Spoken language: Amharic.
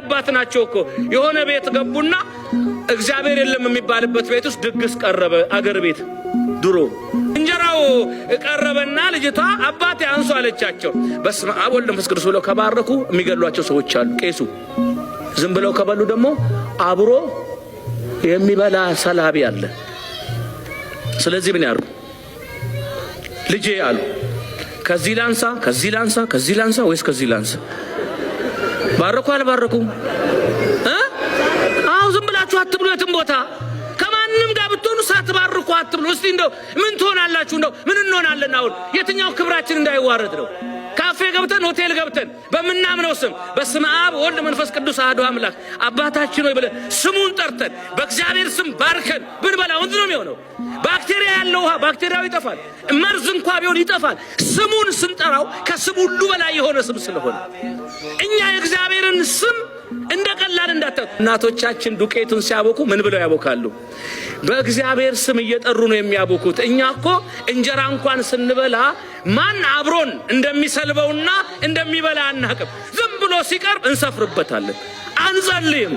አባት ናቸው እኮ የሆነ ቤት ገቡና እግዚአብሔር የለም የሚባልበት ቤት ውስጥ ድግስ ቀረበ። አገር ቤት ድሮ እንጀራው ቀረበና ልጅቷ አባቴ አንሱ አለቻቸው። በስመ አብ ወወልድ ወመንፈስ ቅዱስ ብለው ከባረኩ የሚገሏቸው ሰዎች አሉ። ቄሱ ዝም ብለው ከበሉ ደግሞ አብሮ የሚበላ ሰላቢ አለ። ስለዚህ ምን ያርጉ? ልጄ አሉ ከዚህ ላንሳ ከዚህ ላንሳ ከዚህ ላንሳ ወይስ ከዚህ ላንሳ? ባረኩ አልባረኩ? አው ዝም ብላችሁ አትብሉ። የትም ቦታ ከማንም ጋር ብትሆኑ ሳትባርኩ አትብሉ። እስቲ እንደው ምን ትሆናላችሁ? እንደው ምን እንሆናለን? አሁን የትኛው ክብራችን እንዳይዋረድ ነው? ካፌ ገብተን ሆቴል ገብተን በመናምነው ስም በስመ አብ ወልድ መንፈስ ቅዱስ አሐዱ አምላክ አባታችን ሆይ ብለን ስሙን ጠርተን በእግዚአብሔር ስም ባርከን ብንበላው ምንድን ነው የሚሆነው? ባክቴሪያ ያለው ውሃ ባክቴሪያው ይጠፋል። መርዝ እንኳን ቢሆን ይጠፋል። ስሙን ስንጠራው ከስሙ ሁሉ በላይ የሆነ ስም ስለሆነ እኛ የእግዚአብሔርን ስም እንደ ቀላል እንዳታዩ። እናቶቻችን ዱቄቱን ሲያቦኩ ምን ብለው ያቦካሉ? በእግዚአብሔር ስም እየጠሩ ነው የሚያቦኩት። እኛ እኮ እንጀራ እንኳን ስንበላ ማን አብሮን እንደሚሰልበውና እንደሚበላ አናቅም። ዝም ብሎ ሲቀርብ እንሰፍርበታለን። አንጸልይም።